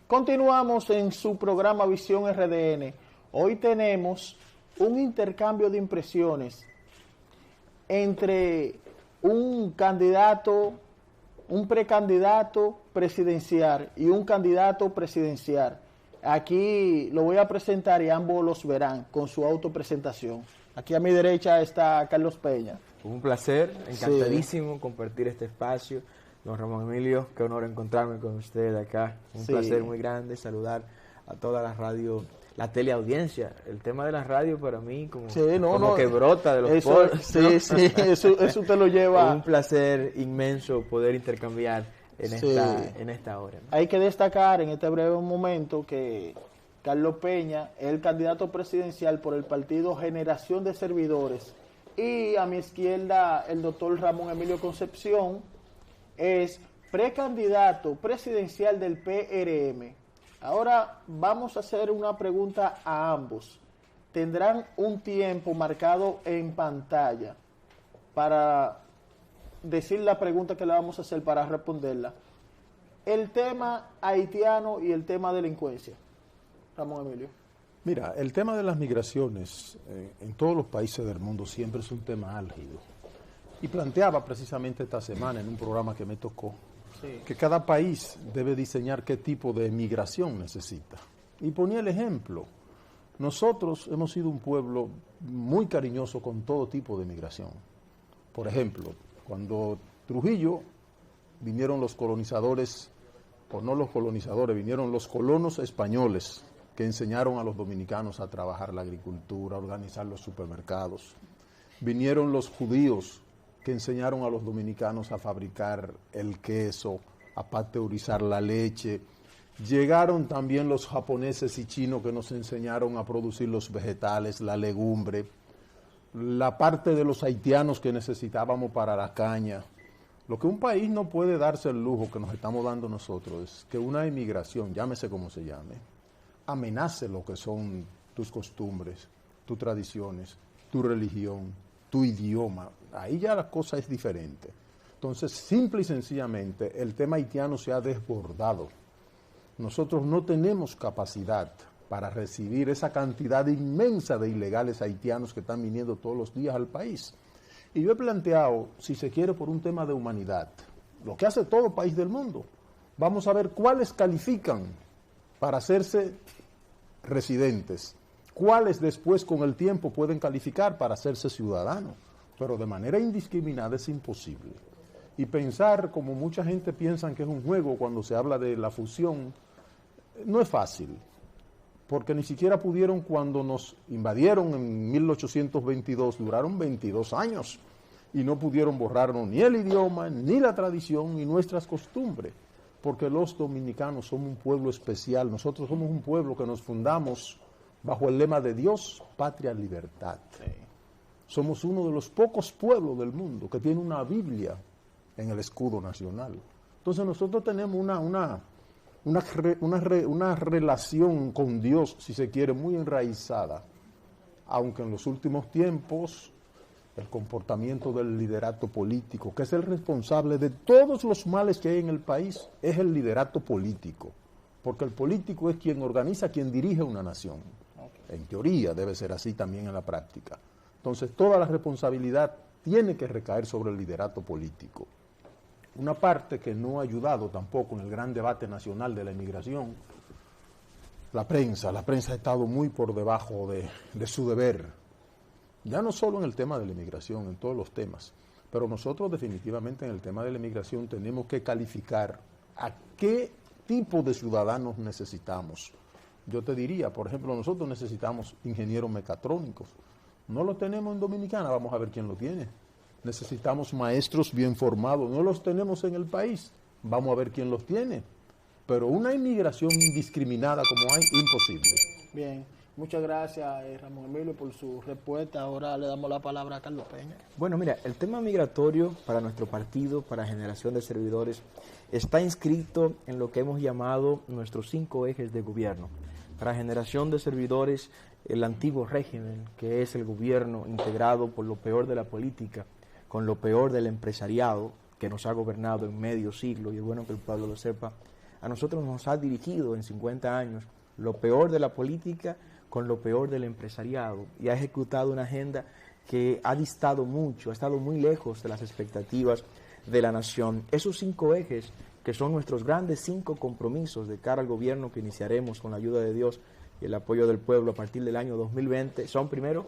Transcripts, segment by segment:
Continuamos en su programa Visión RDN. Hoy tenemos un intercambio de impresiones entre un candidato, un precandidato presidencial y un candidato presidencial. Aquí lo voy a presentar y ambos los verán con su autopresentación. Aquí a mi derecha está Carlos Peña. Un placer, encantadísimo compartir este espacio. Don Ramón Emilio, qué honor encontrarme con usted acá. Un placer muy grande saludar a toda la radio, la teleaudiencia. El tema de la radio para mí como que brota de los poros. Eso te lo lleva. Un placer inmenso poder intercambiar en esta hora, ¿no? Hay que destacar en este breve momento que Carlos Peña es el candidato presidencial por el partido Generación de Servidores. Y a mi izquierda el doctor Ramón Emilio Concepción es precandidato presidencial del PRM. Ahora vamos a hacer una pregunta a ambos. Tendrán un tiempo marcado en pantalla para decir la pregunta que le vamos a hacer para responderla. El tema haitiano y el tema delincuencia. Ramón Emilio. Mira, el tema de las migraciones en todos los países del mundo siempre es un tema álgido. Y planteaba precisamente esta semana en un programa que me tocó que cada país debe diseñar qué tipo de migración necesita. Y ponía el ejemplo. Nosotros hemos sido un pueblo muy cariñoso con todo tipo de migración. Por ejemplo, cuando Trujillo vinieron los colonizadores, o no los colonizadores, vinieron los colonos españoles que enseñaron a los dominicanos a trabajar la agricultura, a organizar los supermercados. Vinieron los judíos que enseñaron a los dominicanos a fabricar el queso, a pasteurizar la leche. Llegaron también los japoneses y chinos que nos enseñaron a producir los vegetales, la legumbre, la parte de los haitianos que necesitábamos para la caña. Lo que un país no puede darse el lujo que nos estamos dando nosotros es que una inmigración, llámese como se llame, amenace lo que son tus costumbres, tus tradiciones, tu religión, tu idioma. Ahí ya la cosa es diferente. Entonces, simple y sencillamente, el tema haitiano se ha desbordado. Nosotros no tenemos capacidad para recibir esa cantidad inmensa de ilegales haitianos que están viniendo todos los días al país. Y yo he planteado, si se quiere, por un tema de humanidad, lo que hace todo país del mundo. Vamos a ver cuáles califican para hacerse residentes, cuáles después con el tiempo pueden calificar para hacerse ciudadanos, pero de manera indiscriminada es imposible. Y pensar, como mucha gente piensa que es un juego cuando se habla de la fusión, no es fácil, porque ni siquiera pudieron cuando nos invadieron en 1822, duraron 22 años, y no pudieron borrarnos ni el idioma, ni la tradición, ni nuestras costumbres, porque los dominicanos somos un pueblo especial, nosotros somos un pueblo que nos fundamos bajo el lema de Dios, patria, libertad. Somos uno de los pocos pueblos del mundo que tiene una Biblia en el escudo nacional. Entonces nosotros tenemos una relación con Dios, si se quiere, muy enraizada, aunque en los últimos tiempos el comportamiento del liderato político, que es el responsable de todos los males que hay en el país, es el liderato político, porque el político es quien organiza, quien dirige una nación. En teoría debe ser así también en la práctica. Entonces toda la responsabilidad tiene que recaer sobre el liderato político. Una parte que no ha ayudado tampoco en el gran debate nacional de la inmigración, la prensa ha estado muy por debajo de su deber, ya no solo en el tema de la inmigración, en todos los temas, pero nosotros definitivamente en el tema de la inmigración tenemos que calificar a qué tipo de ciudadanos necesitamos. Yo te diría, por ejemplo, nosotros necesitamos ingenieros mecatrónicos. No lo tenemos en Dominicana, vamos a ver quién lo tiene. necesitamos maestros bien formados. No los tenemos en el país, vamos a ver quién los tiene. Pero una inmigración indiscriminada como hay, imposible. Bien, muchas gracias Ramón Emilio por su respuesta. Ahora le damos la palabra a Carlos Peña. Bueno, mira, el tema migratorio para nuestro partido, para Generación de Servidores, está inscrito en lo que hemos llamado nuestros 5 ejes de gobierno. Para Generación de Servidores, el antiguo régimen, que es el gobierno integrado por lo peor de la política, con lo peor del empresariado, que nos ha gobernado en medio siglo, y es bueno que el pueblo lo sepa, a nosotros nos ha dirigido en 50 años lo peor de la política con lo peor del empresariado, y ha ejecutado una agenda que ha distado mucho, ha estado muy lejos de las expectativas de la nación. Esos 5 ejes, que son nuestros grandes 5 compromisos de cara al gobierno que iniciaremos con la ayuda de Dios y el apoyo del pueblo a partir del año 2020, son primero,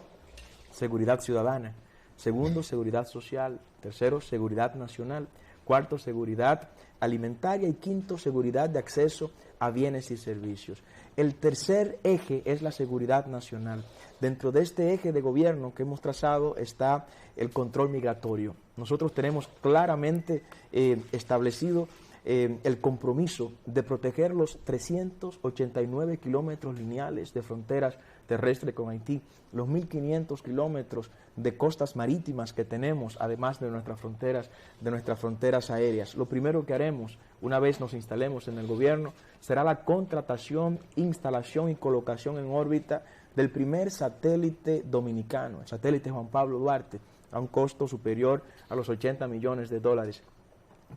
seguridad ciudadana; segundo, seguridad social; tercero, seguridad nacional; cuarto, seguridad alimentaria; y quinto, seguridad de acceso a bienes y servicios. El tercer eje es la seguridad nacional. Dentro de este eje de gobierno que hemos trazado está el control migratorio. Nosotros tenemos claramente establecido el compromiso de proteger los 389 kilómetros lineales de fronteras terrestres con Haití, los 1.500 kilómetros de costas marítimas que tenemos, además de nuestras fronteras aéreas. Lo primero que haremos, una vez nos instalemos en el gobierno, será la contratación, instalación y colocación en órbita del primer satélite dominicano, el satélite Juan Pablo Duarte, a un costo superior a los $80 millones,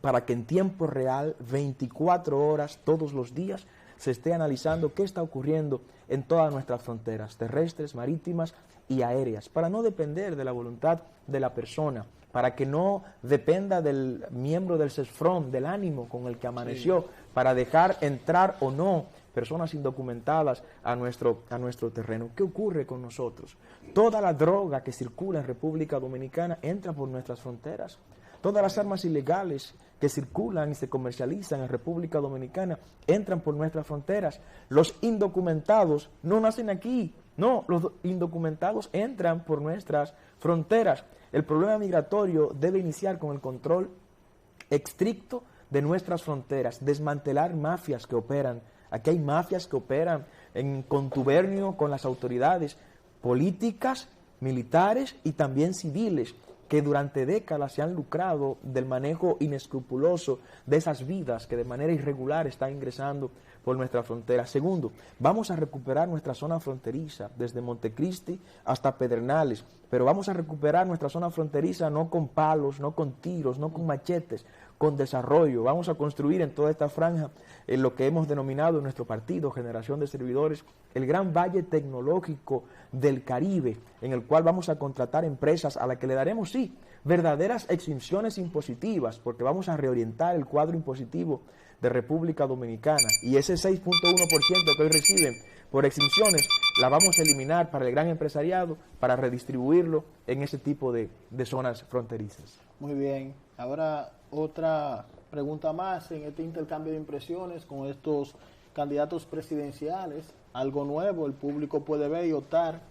para que en tiempo real, 24 horas todos los días, se esté analizando qué está ocurriendo en todas nuestras fronteras terrestres, marítimas y aéreas, para no depender de la voluntad de la persona, para que no dependa del miembro del CESFRON, del ánimo con el que amaneció, para dejar entrar o no personas indocumentadas a nuestro terreno. ¿Qué ocurre con nosotros? Toda la droga que circula en República Dominicana entra por nuestras fronteras. Todas las armas ilegales que circulan y se comercializan en República Dominicana entran por nuestras fronteras. Los indocumentados no nacen aquí, no, los indocumentados entran por nuestras fronteras. El problema migratorio debe iniciar con el control estricto de nuestras fronteras, desmantelar mafias que operan. Aquí hay mafias que operan en contubernio con las autoridades políticas, militares y también civiles, que durante décadas se han lucrado del manejo inescrupuloso de esas vidas que de manera irregular están ingresando por nuestra frontera. Segundo, vamos a recuperar nuestra zona fronteriza, desde Montecristi hasta Pedernales, pero vamos a recuperar nuestra zona fronteriza no con palos, no con tiros, no con machetes, con desarrollo. Vamos a construir en toda esta franja lo que hemos denominado en nuestro partido, Generación de Servidores, el gran valle tecnológico del Caribe, en el cual vamos a contratar empresas a las que le daremos, sí, verdaderas exenciones impositivas, porque vamos a reorientar el cuadro impositivo de República Dominicana, y ese 6.1% que hoy reciben por exenciones la vamos a eliminar para el gran empresariado, para redistribuirlo en ese tipo de zonas fronterizas. Muy bien, ahora otra pregunta más en este intercambio de impresiones con estos candidatos presidenciales. Algo nuevo, el público puede ver y optar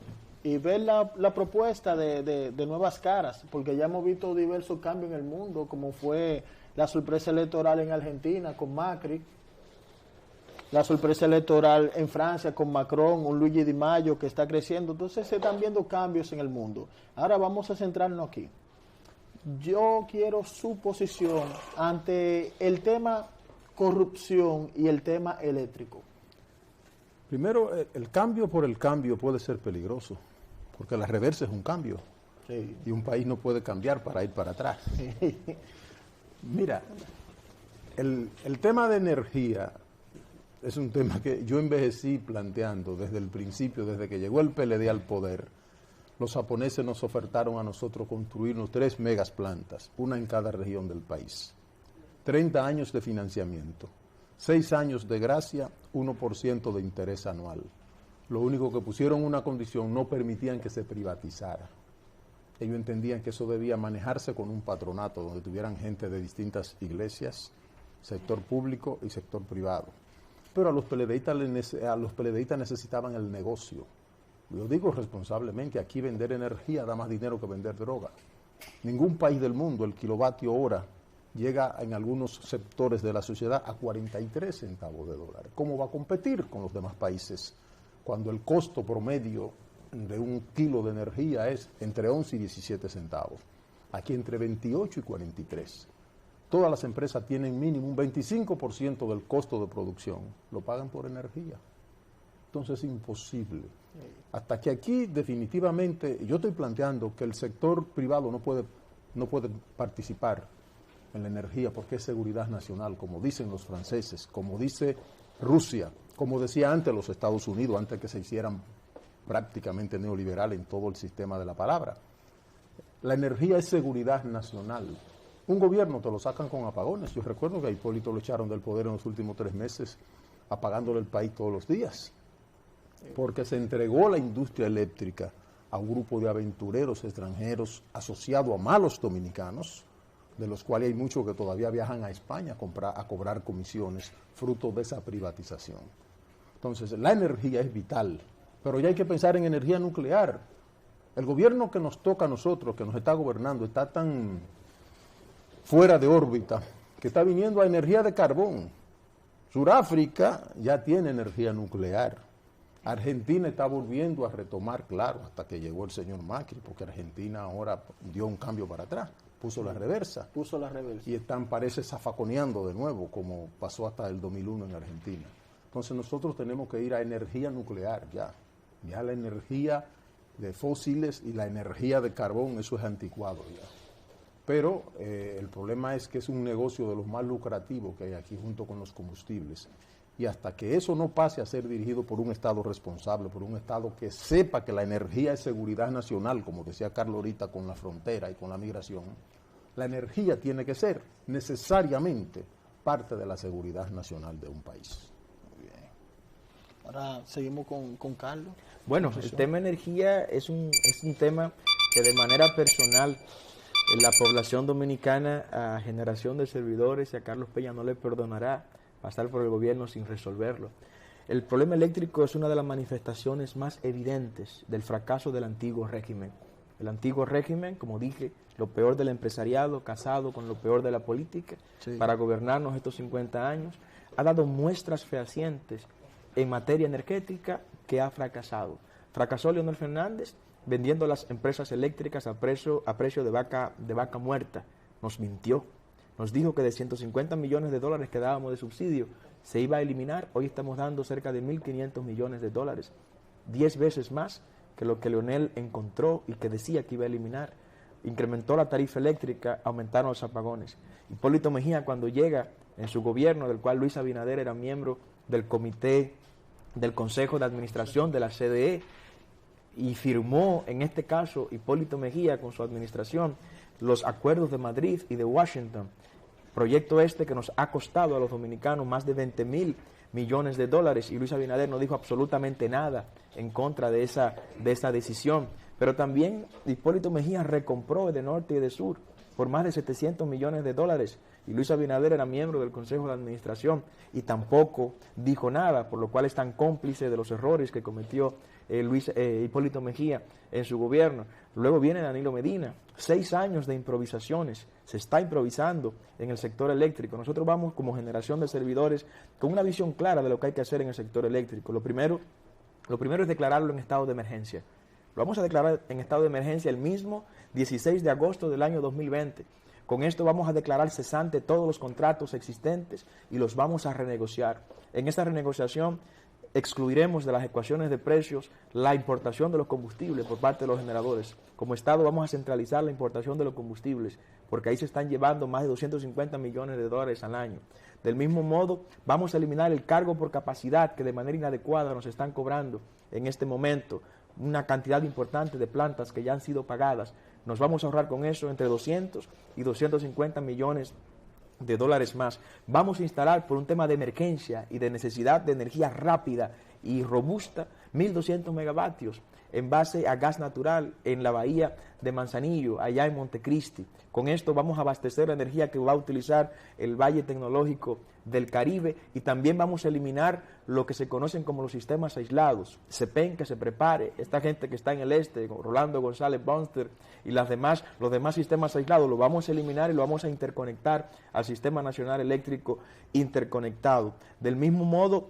y ver la propuesta de nuevas caras, porque ya hemos visto diversos cambios en el mundo, como fue la sorpresa electoral en Argentina con Macri, la sorpresa electoral en Francia con Macron, un Luigi Di Maio que está creciendo. Entonces se están viendo cambios en el mundo. Ahora vamos a centrarnos aquí. Yo quiero su posición ante el tema corrupción y el tema eléctrico. Primero, el cambio por el cambio puede ser peligroso, porque la reversa es un cambio. Sí. Y un país no puede cambiar para ir para atrás. Mira, el tema de energía es un tema que yo envejecí planteando desde el principio, desde que llegó el PLD al poder. Los japoneses nos ofertaron a nosotros construirnos 3 megas plantas, una en cada región del país. 30 años de financiamiento, 6 años de gracia, 1% de interés anual. Lo único que pusieron una condición, no permitían que se privatizara. Ellos entendían que eso debía manejarse con un patronato donde tuvieran gente de distintas iglesias, sector público y sector privado. Pero a los PLDistas necesitaban el negocio. Yo digo responsablemente, aquí vender energía da más dinero que vender droga. Ningún país del mundo el kilovatio hora llega en algunos sectores de la sociedad a 43 centavos de dólar. ¿Cómo va a competir con los demás países cuando el costo promedio de un kilo de energía es entre 11 y 17 centavos? Aquí entre 28 y 43. Todas las empresas tienen mínimo un 25% del costo de producción, lo pagan por energía. Entonces es imposible. Hasta que aquí definitivamente, yo estoy planteando que el sector privado no puede participar en la energía porque es seguridad nacional, como dicen los franceses, como dice Rusia, como decía antes los Estados Unidos, antes que se hicieran prácticamente neoliberal en todo el sistema de la palabra. La energía es seguridad nacional. Un gobierno te lo sacan con apagones. Yo recuerdo que a Hipólito lo echaron del poder en los últimos 3 meses, apagándole el país todos los días, porque se entregó la industria eléctrica a un grupo de aventureros extranjeros asociado a malos dominicanos, de los cuales hay muchos que todavía viajan a España a cobrar comisiones, fruto de esa privatización. Entonces, la energía es vital, pero ya hay que pensar en energía nuclear. El gobierno que nos toca a nosotros, que nos está gobernando, está tan fuera de órbita, que está viniendo a energía de carbón. Sudáfrica ya tiene energía nuclear. Argentina está volviendo a retomar, claro, hasta que llegó el señor Macri, porque Argentina ahora dio un cambio para atrás, puso la reversa. Y están, parece, zafaconeando de nuevo, como pasó hasta el 2001 en Argentina. Entonces nosotros tenemos que ir a energía nuclear ya. Ya la energía de fósiles y la energía de carbón, eso es anticuado ya. Pero el problema es que es un negocio de los más lucrativos que hay aquí junto con los combustibles. Y hasta que eso no pase a ser dirigido por un Estado responsable, por un Estado que sepa que la energía es seguridad nacional, como decía Carlos ahorita con la frontera y con la migración, la energía tiene que ser necesariamente parte de la seguridad nacional de un país. Muy bien. Ahora seguimos con Carlos. Bueno, el tema energía es un tema que de manera personal la población dominicana, a Generación de Servidores y a Carlos Peña no le perdonará pasar por el gobierno sin resolverlo. El problema eléctrico es una de las manifestaciones más evidentes del fracaso del antiguo régimen. El antiguo régimen, como dije, lo peor del empresariado, casado con lo peor de la política, sí, para gobernarnos estos 50 años, ha dado muestras fehacientes en materia energética que ha fracasado. Fracasó Leonel Fernández vendiendo las empresas eléctricas a precio de vaca muerta. Nos mintió. Nos dijo que de 150 millones de dólares que dábamos de subsidio se iba a eliminar. Hoy estamos dando cerca de 1.500 millones de dólares, 10 veces más que lo que Leonel encontró y que decía que iba a eliminar. Incrementó la tarifa eléctrica, aumentaron los apagones. Hipólito Mejía, cuando llega en su gobierno, del cual Luis Abinader era miembro del comité del Consejo de Administración de la CDE, y firmó, en este caso, Hipólito Mejía con su administración, los acuerdos de Madrid y de Washington, proyecto que nos ha costado a los dominicanos más de 20.000 millones de dólares, y Luis Abinader no dijo absolutamente nada en contra de esa decisión. Pero también Hipólito Mejía recompró de norte y de sur por más de 700 millones de dólares, y Luis Abinader era miembro del Consejo de Administración y tampoco dijo nada, por lo cual es tan cómplice de los errores que cometió Hipólito Mejía en su gobierno. Luego viene Danilo Medina, 6 años de improvisaciones, se está improvisando en el sector eléctrico. Nosotros vamos como Generación de Servidores con una visión clara de lo que hay que hacer en el sector eléctrico. Lo primero es declararlo en estado de emergencia. Lo vamos a declarar en estado de emergencia el mismo 16 de agosto del año 2020. Con esto vamos a declarar cesante todos los contratos existentes y los vamos a renegociar. En esta renegociación excluiremos de las ecuaciones de precios la importación de los combustibles por parte de los generadores. Como Estado vamos a centralizar la importación de los combustibles, porque ahí se están llevando más de 250 millones de dólares al año. Del mismo modo, vamos a eliminar el cargo por capacidad que de manera inadecuada nos están cobrando en este momento, una cantidad importante de plantas que ya han sido pagadas. Nos vamos a ahorrar con eso entre 200 y 250 millones de dólares más. Vamos a instalar, por un tema de emergencia y de necesidad de energía rápida y robusta, 1.200 megavatios en base a gas natural en la bahía de Manzanillo, allá en Montecristi. Con esto vamos a abastecer la energía que va a utilizar el Valle Tecnológico del Caribe y también vamos a eliminar lo que se conocen como los sistemas aislados. CEPEN, que se prepare, esta gente que está en el este, Rolando González Bunster y los demás sistemas aislados, lo vamos a eliminar y lo vamos a interconectar al Sistema Nacional Eléctrico interconectado. Del mismo modo,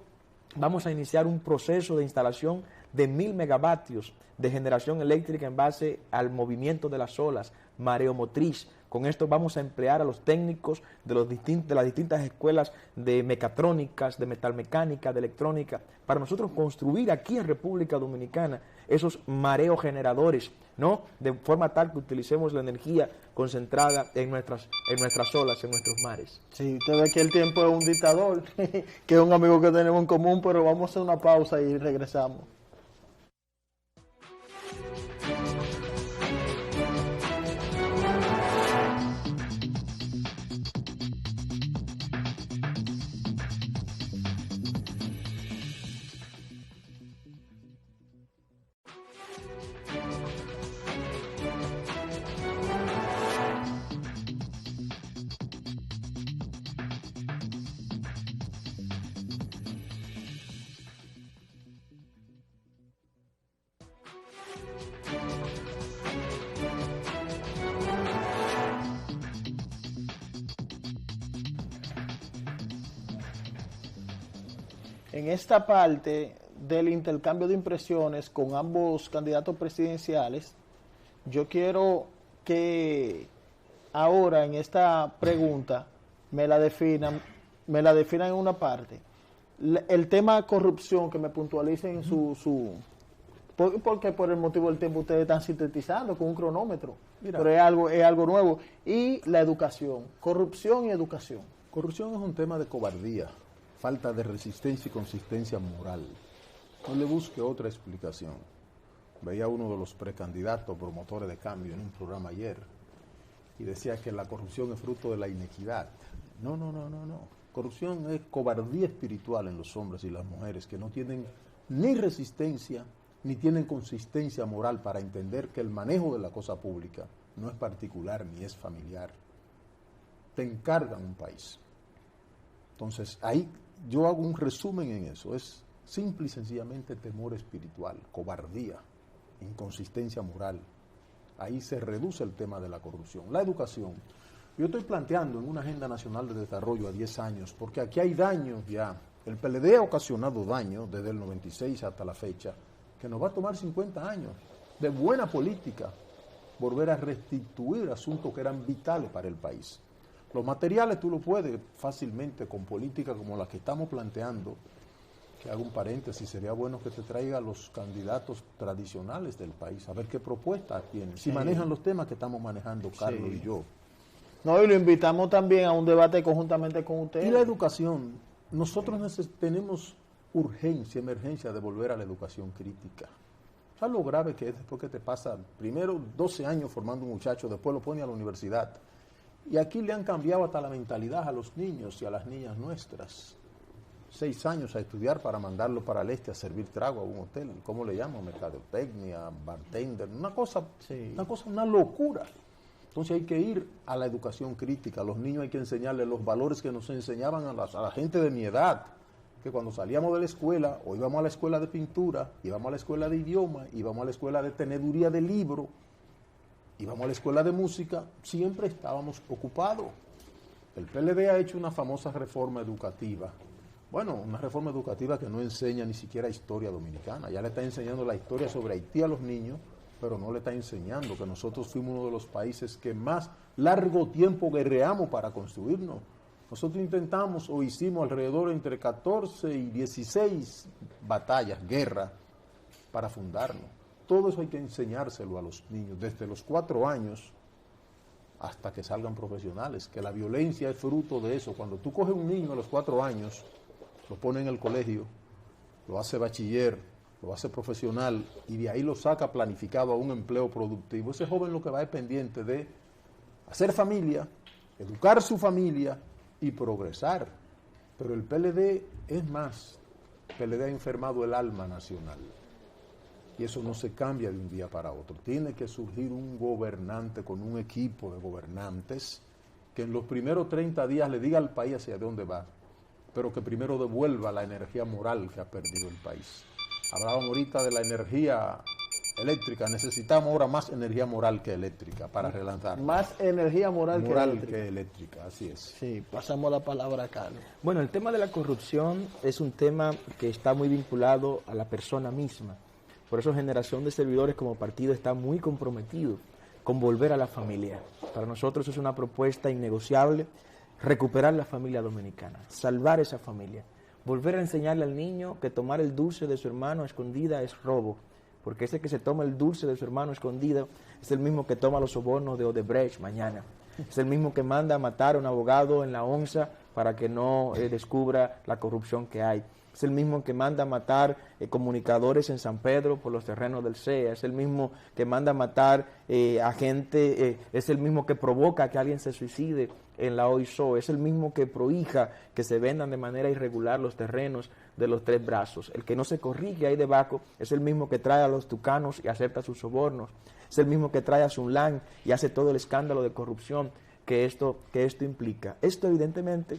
vamos a iniciar un proceso de instalación de 1000 megavatios de generación eléctrica en base al movimiento de las olas, mareomotriz. Con esto vamos a emplear a los técnicos de las distintas escuelas de mecatrónicas, de metalmecánica, de electrónica, para nosotros construir aquí en República Dominicana esos mareogeneradores, ¿no? De forma tal que utilicemos la energía concentrada en nuestras olas, en nuestros mares. Sí, usted ve que el tiempo es un dictador, que es un amigo que tenemos en común, pero vamos a hacer una pausa y regresamos. En esta parte del intercambio de impresiones con ambos candidatos presidenciales, yo quiero que ahora en esta pregunta me la definan en una parte. El tema corrupción, que me puntualicen porque por el motivo del tiempo ustedes están sintetizando con un cronómetro. Mira, pero es algo nuevo. Y la educación, corrupción y educación. Corrupción es un tema de cobardía, falta de resistencia y consistencia moral. No le busque otra explicación. Veía uno de los precandidatos promotores de cambio en un programa ayer y decía que la corrupción es fruto de la inequidad. No. Corrupción es cobardía espiritual en los hombres y las mujeres que no tienen ni resistencia ni tienen consistencia moral para entender que el manejo de la cosa pública no es particular ni es familiar. Te encargan un país. Entonces, ahí yo hago un resumen en eso. Es simple y sencillamente temor espiritual, cobardía, inconsistencia moral. Ahí se reduce el tema de la corrupción. La educación. Yo estoy planteando en una agenda nacional de desarrollo a 10 años, porque aquí hay daños ya. El PLD ha ocasionado daño desde el 96 hasta la fecha, que nos va a tomar 50 años de buena política, volver a restituir asuntos que eran vitales para el país. Los materiales tú lo puedes fácilmente con política como la que estamos planteando, que hago un paréntesis, sería bueno que te traiga a los candidatos tradicionales del país, a ver qué propuestas tienen, si manejan los temas que estamos manejando Carlos y yo. No, y lo invitamos también a un debate conjuntamente con ustedes. Y la educación, nosotros tenemos urgencia, emergencia de volver a la educación crítica. ¿Sabes lo grave que es después que te pasa primero 12 años formando un muchacho, después lo pone a la universidad? Y aquí le han cambiado hasta la mentalidad a los niños y a las niñas nuestras. 6 años a estudiar para mandarlo para el este a servir trago a un hotel. ¿Cómo le llaman? Mercadotecnia, bartender, una locura. Entonces hay que ir a la educación crítica. A los niños hay que enseñarles los valores que nos enseñaban a la gente de mi edad. Que cuando salíamos de la escuela, o íbamos a la escuela de pintura, íbamos a la escuela de idioma, íbamos a la escuela de teneduría de libro, íbamos a la escuela de música, siempre estábamos ocupados. El PLD ha hecho una famosa reforma educativa. Bueno, una reforma educativa que no enseña ni siquiera historia dominicana. Ya le está enseñando la historia sobre Haití a los niños, pero no le está enseñando que nosotros fuimos uno de los países que más largo tiempo guerreamos para construirnos. Nosotros intentamos o hicimos alrededor entre 14 y 16 batallas, guerras, para fundarnos. Todo eso hay que enseñárselo a los niños, desde los 4 años hasta que salgan profesionales, que la violencia es fruto de eso. Cuando tú coges un niño a los 4 años, lo pones en el colegio, lo hace bachiller, lo hace profesional y de ahí lo saca planificado a un empleo productivo, ese joven lo que va es pendiente de hacer familia, educar su familia y progresar. Pero el PLD es más, el PLD ha enfermado el alma nacional. Y eso no se cambia de un día para otro. Tiene que surgir un gobernante con un equipo de gobernantes que en los primeros 30 días le diga al país hacia dónde va, pero que primero devuelva la energía moral que ha perdido el país. Hablábamos ahorita de la energía eléctrica. Necesitamos ahora más energía moral que eléctrica para relanzar. Más energía moral que eléctrica, así es. Sí, pasamos la palabra a Carlos. Bueno, el tema de la corrupción es un tema que está muy vinculado a la persona misma. Por eso Generación de Servidores como partido está muy comprometido con volver a la familia. Para nosotros es una propuesta innegociable recuperar la familia dominicana, salvar esa familia, volver a enseñarle al niño que tomar el dulce de su hermano a escondida es robo, porque ese que se toma el dulce de su hermano escondido es el mismo que toma los sobornos de Odebrecht mañana. Es el mismo que manda a matar a un abogado en la ONSA para que no descubra la corrupción que hay. Es el mismo que manda a matar comunicadores en San Pedro por los terrenos del CEA. Es el mismo que manda a matar a gente, es el mismo que provoca que alguien se suicide en la OISO. Es el mismo que prohija que se vendan de manera irregular los terrenos de los Tres Brazos. El que no se corrige ahí debajo es el mismo que trae a los tucanos y acepta sus sobornos. Es el mismo que trae a Sunlan y hace todo el escándalo de corrupción que esto implica. Esto evidentemente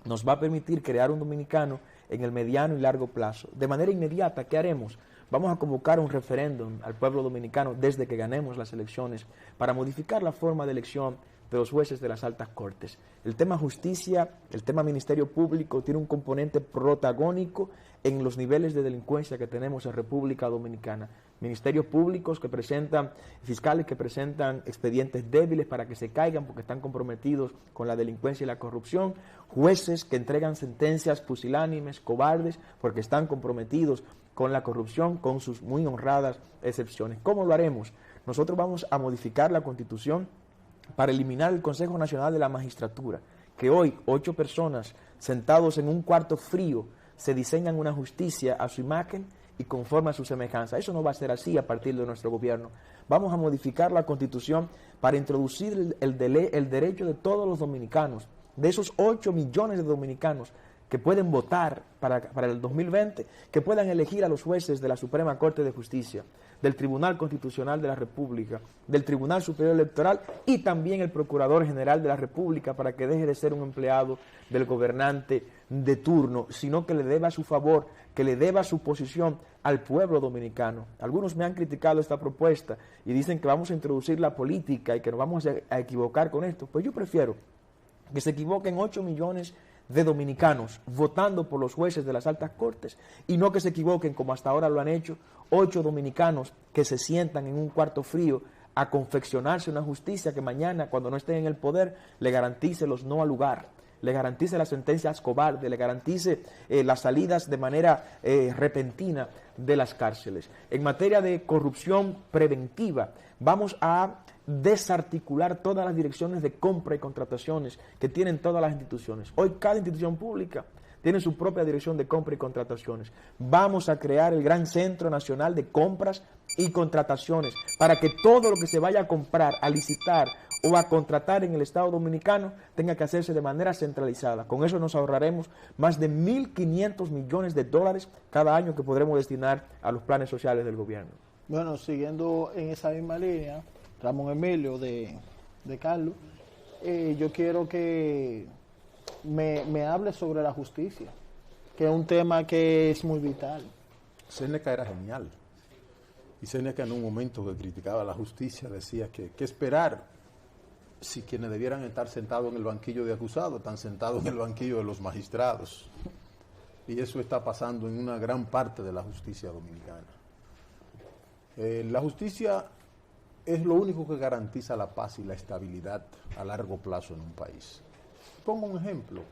nos va a permitir crear un dominicano en el mediano y largo plazo. De manera inmediata, ¿qué haremos? Vamos a convocar un referéndum al pueblo dominicano desde que ganemos las elecciones para modificar la forma de elección de los jueces de las altas cortes. El tema justicia, el tema ministerio público tiene un componente protagónico en los niveles de delincuencia que tenemos en República Dominicana. Ministerios públicos que presentan, fiscales que presentan expedientes débiles para que se caigan porque están comprometidos con la delincuencia y la corrupción, jueces que entregan sentencias pusilánimes, cobardes, porque están comprometidos con la corrupción, con sus muy honradas excepciones. ¿Cómo lo haremos? Nosotros vamos a modificar la Constitución para eliminar el Consejo Nacional de la Magistratura, que hoy 8 personas sentados en un cuarto frío se diseñan una justicia a su imagen y conforme a su semejanza. Eso no va a ser así a partir de nuestro gobierno. Vamos a modificar la Constitución para introducir el derecho de todos los dominicanos, de esos 8 millones de dominicanos que pueden votar para el 2020, que puedan elegir a los jueces de la Suprema Corte de Justicia, del Tribunal Constitucional de la República, del Tribunal Superior Electoral y también el Procurador General de la República, para que deje de ser un empleado del gobernante de turno, sino que le deba su favor, que le deba su posición al pueblo dominicano. Algunos me han criticado esta propuesta y dicen que vamos a introducir la política y que nos vamos a equivocar con esto. Pues yo prefiero que se equivoquen 8 millones de dominicanos votando por los jueces de las altas cortes y no que se equivoquen, como hasta ahora lo han hecho, 8 dominicanos que se sientan en un cuarto frío a confeccionarse una justicia que mañana, cuando no estén en el poder, le garantice los no al lugar, le garantice las sentencias cobardes, le garantice las salidas de manera repentina de las cárceles. En materia de corrupción preventiva, vamos a desarticular todas las direcciones de compra y contrataciones que tienen todas las instituciones. Hoy cada institución pública tiene su propia dirección de compra y contrataciones. Vamos a crear el Gran Centro Nacional de Compras y Contrataciones para que todo lo que se vaya a comprar, a licitar o a contratar en el Estado Dominicano tenga que hacerse de manera centralizada. Con eso nos ahorraremos más de 1.500 millones de dólares cada año que podremos destinar a los planes sociales del gobierno. Bueno, siguiendo en esa misma línea, Ramón Emilio de Carlos, yo quiero que me hable sobre la justicia, que es un tema que es muy vital. Séneca era genial. Y Séneca, en un momento que criticaba la justicia, decía que esperar si quienes debieran estar sentados en el banquillo de acusados están sentados en el banquillo de los magistrados. Y eso está pasando en una gran parte de la justicia dominicana. La justicia es lo único que garantiza la paz y la estabilidad a largo plazo en un país. Pongo un ejemplo.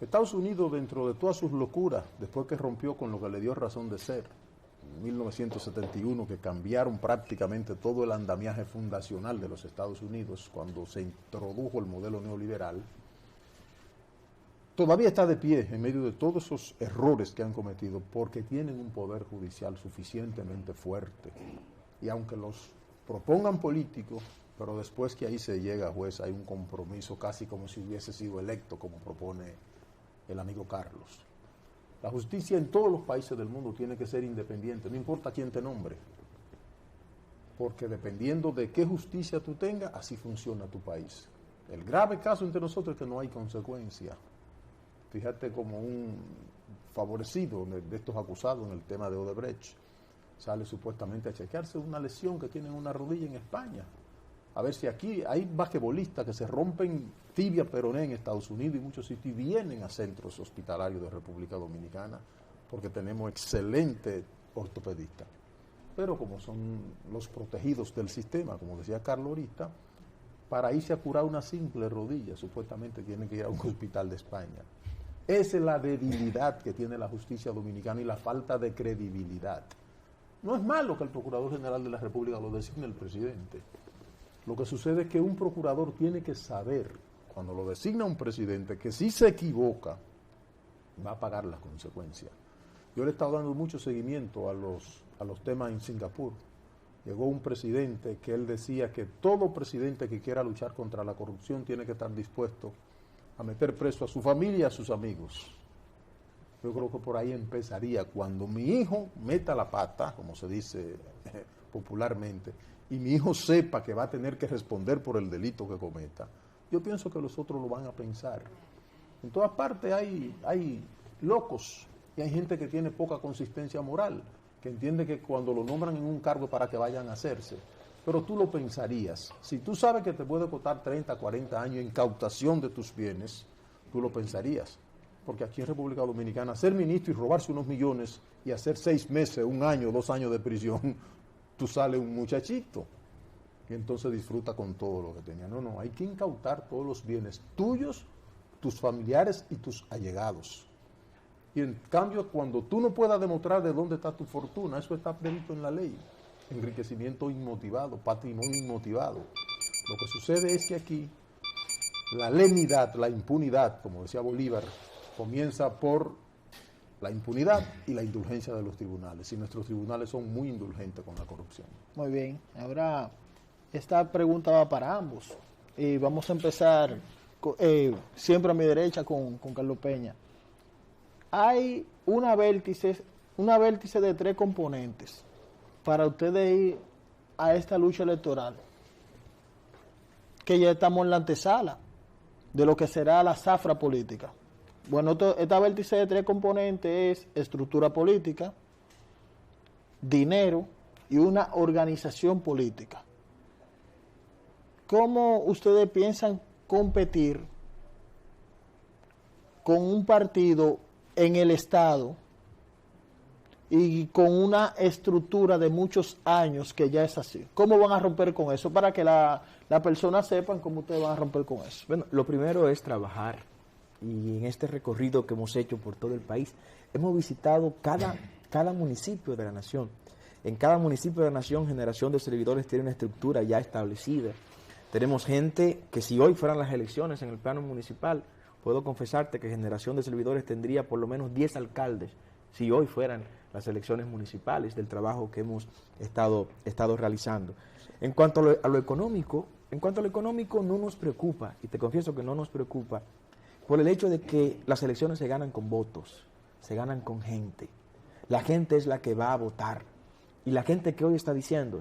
Estados Unidos, dentro de todas sus locuras, después que rompió con lo que le dio razón de ser, en 1971, que cambiaron prácticamente todo el andamiaje fundacional de los Estados Unidos cuando se introdujo el modelo neoliberal, todavía está de pie en medio de todos esos errores que han cometido porque tienen un poder judicial suficientemente fuerte. Y aunque los propongan políticos, pero después que ahí se llega a juez hay un compromiso casi como si hubiese sido electo, como propone el amigo Carlos. La justicia en todos los países del mundo tiene que ser independiente, no importa quién te nombre. Porque dependiendo de qué justicia tú tengas, así funciona tu país. El grave caso entre nosotros es que no hay consecuencia. Fíjate como un favorecido de estos acusados en el tema de Odebrecht sale supuestamente a chequearse una lesión que tiene en una rodilla en España. A ver si aquí hay basquetbolistas que se rompen tibia peroné en Estados Unidos y muchos sitios y vienen a centros hospitalarios de República Dominicana porque tenemos excelentes ortopedistas. Pero como son los protegidos del sistema, como decía Carlos ahorita, para irse a curar una simple rodilla, supuestamente tienen que ir a un hospital de España. Esa es la debilidad que tiene la justicia dominicana y la falta de credibilidad. No es malo que el Procurador General de la República lo designe el presidente. Lo que sucede es que un procurador tiene que saber, cuando lo designa un presidente, que si se equivoca, va a pagar las consecuencias. Yo le he estado dando mucho seguimiento a los temas en Singapur. Llegó un presidente que él decía que todo presidente que quiera luchar contra la corrupción tiene que estar dispuesto a meter preso a su familia y a sus amigos. Yo creo que por ahí empezaría. Cuando mi hijo meta la pata, como se dice popularmente, y mi hijo sepa que va a tener que responder por el delito que cometa, yo pienso que los otros lo van a pensar. En todas partes hay locos y hay gente que tiene poca consistencia moral, que entiende que cuando lo nombran en un cargo para que vayan a hacerse. Pero tú lo pensarías. Si tú sabes que te puede costar 30, 40 años en incautación de tus bienes, tú lo pensarías. Porque aquí en República Dominicana, ser ministro y robarse unos millones y hacer 6 meses, 1 año, 2 años de prisión, tú sales un muchachito. Y entonces disfruta con todo lo que tenía. No, hay que incautar todos los bienes tuyos, tus familiares y tus allegados. Y en cambio, cuando tú no puedas demostrar de dónde está tu fortuna, eso está previsto en la ley. Enriquecimiento inmotivado, patrimonio inmotivado. Lo que sucede es que aquí la lenidad, la impunidad, como decía Bolívar, comienza por la impunidad y la indulgencia de los tribunales. Y nuestros tribunales son muy indulgentes con la corrupción. Muy bien. Ahora, esta pregunta va para ambos. Y vamos a empezar siempre a mi derecha con Carlos Peña. Hay una vértice de 3 componentes para ustedes ir a esta lucha electoral, que ya estamos en la antesala de lo que será la zafra política. Bueno, esta vértice de 3 componentes es estructura política, dinero y una organización política. ¿Cómo ustedes piensan competir con un partido en el Estado y con una estructura de muchos años que ya es así? ¿Cómo van a romper con eso para que la personas sepan cómo ustedes van a romper con eso? Bueno, lo primero es trabajar, y en este recorrido que hemos hecho por todo el país, hemos visitado cada municipio de la nación. En cada municipio de la nación, Generación de Servidores tiene una estructura ya establecida. Tenemos gente que, si hoy fueran las elecciones en el plano municipal, puedo confesarte que Generación de Servidores tendría por lo menos 10 alcaldes, si hoy fueran las elecciones municipales, del trabajo que hemos estado realizando. En cuanto a lo económico no nos preocupa, y te confieso que no nos preocupa, por el hecho de que las elecciones se ganan con votos, se ganan con gente. La gente es la que va a votar. Y la gente que hoy está diciendo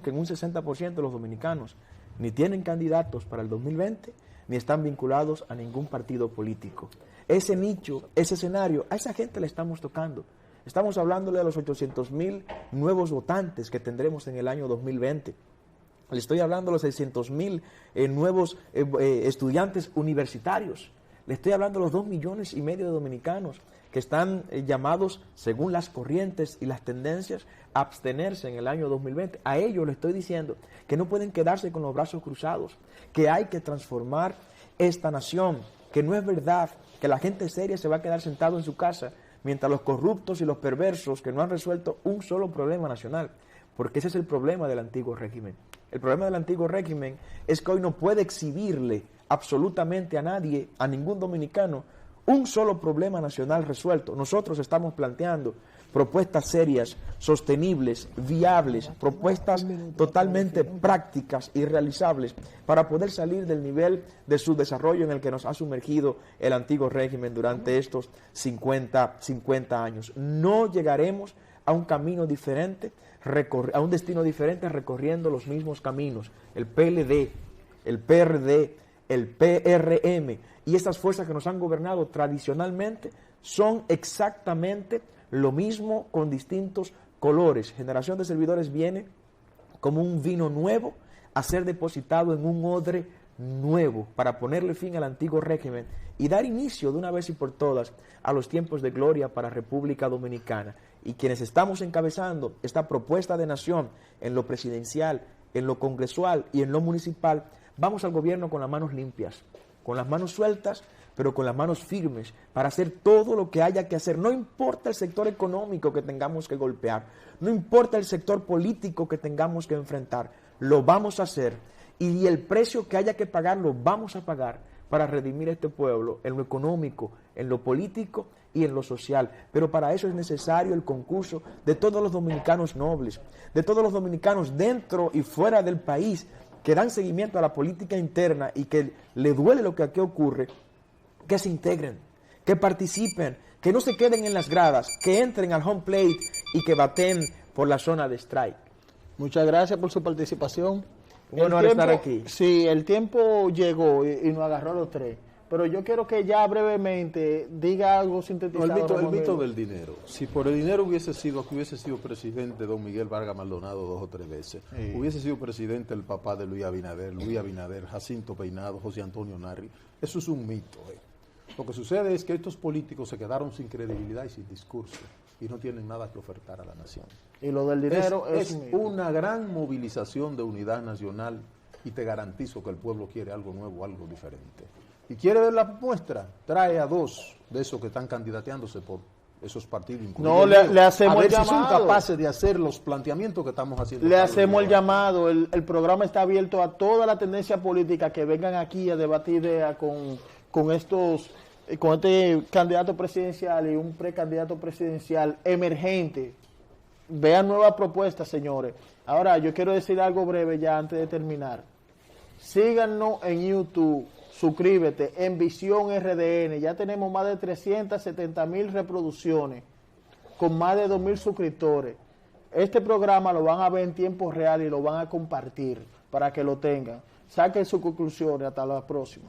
que en un 60% de los dominicanos ni tienen candidatos para el 2020, ni están vinculados a ningún partido político. Ese nicho, ese escenario, a esa gente le estamos tocando. Estamos hablándole a los 800,000 nuevos votantes que tendremos en el año 2020. Le estoy hablando a los 600,000 nuevos estudiantes universitarios. Le estoy hablando a los 2,5 millones de dominicanos que están llamados, según las corrientes y las tendencias, a abstenerse en el año 2020. A ellos les estoy diciendo que no pueden quedarse con los brazos cruzados, que hay que transformar esta nación, que no es verdad que la gente seria se va a quedar sentado en su casa mientras los corruptos y los perversos que no han resuelto un solo problema nacional, porque ese es el problema del antiguo régimen. El problema del antiguo régimen es que hoy no puede exhibirle absolutamente a nadie, a ningún dominicano, un solo problema nacional resuelto. Nosotros estamos planteando propuestas serias, sostenibles, viables, propuestas totalmente prácticas y realizables para poder salir del nivel de subdesarrollo en el que nos ha sumergido el antiguo régimen durante estos 50 años. No llegaremos a un camino diferente, a un destino diferente recorriendo los mismos caminos. El PLD, el PRD, el PRM y estas fuerzas que nos han gobernado tradicionalmente son exactamente lo mismo con distintos colores. Generación de Servidores viene como un vino nuevo a ser depositado en un odre nuevo para ponerle fin al antiguo régimen y dar inicio de una vez y por todas a los tiempos de gloria para República Dominicana. Y quienes estamos encabezando esta propuesta de nación en lo presidencial, en lo congresual y en lo municipal, vamos al gobierno con las manos limpias, con las manos sueltas, pero con las manos firmes para hacer todo lo que haya que hacer. No importa el sector económico que tengamos que golpear, no importa el sector político que tengamos que enfrentar, lo vamos a hacer y el precio que haya que pagar lo vamos a pagar para redimir a este pueblo en lo económico, en lo político y en lo social. Pero para eso es necesario el concurso de todos los dominicanos nobles, de todos los dominicanos dentro y fuera del país que dan seguimiento a la política interna y que le duele lo que aquí ocurre, que se integren, que participen, que no se queden en las gradas, que entren al home plate y que baten por la zona de strike. Muchas gracias por su participación. Un honor estar aquí. Sí, el tiempo llegó y nos agarró a los tres. Pero yo quiero que ya brevemente diga algo sintetizado. El mito del dinero. Si por el dinero hubiese sido presidente don Miguel Vargas Maldonado 2 o 3 veces, hubiese sido presidente el papá de Luis Abinader, Jacinto Peinado, José Antonio Narri. Eso es un mito. Lo que sucede es que estos políticos se quedaron sin credibilidad y sin discurso y no tienen nada que ofertar a la nación. Y lo del dinero es una gran movilización de unidad nacional y te garantizo que el pueblo quiere algo nuevo, algo diferente. ¿Y quiere ver la muestra? Trae a 2 de esos que están candidateándose por esos partidos. No, le hacemos el llamado. Si son capaces de hacer los planteamientos que estamos haciendo. Le hacemos el llamado. El programa está abierto a toda la tendencia política que vengan aquí a debatir ideas con este candidato presidencial y un precandidato presidencial emergente. Vean nuevas propuestas, señores. Ahora, yo quiero decir algo breve ya antes de terminar. Síganos en YouTube. Suscríbete en Visión RDN, ya tenemos más de 370,000 reproducciones, con más de 2,000 suscriptores. Este programa lo van a ver en tiempo real y lo van a compartir para que lo tengan. Saquen sus conclusiones, hasta la próxima.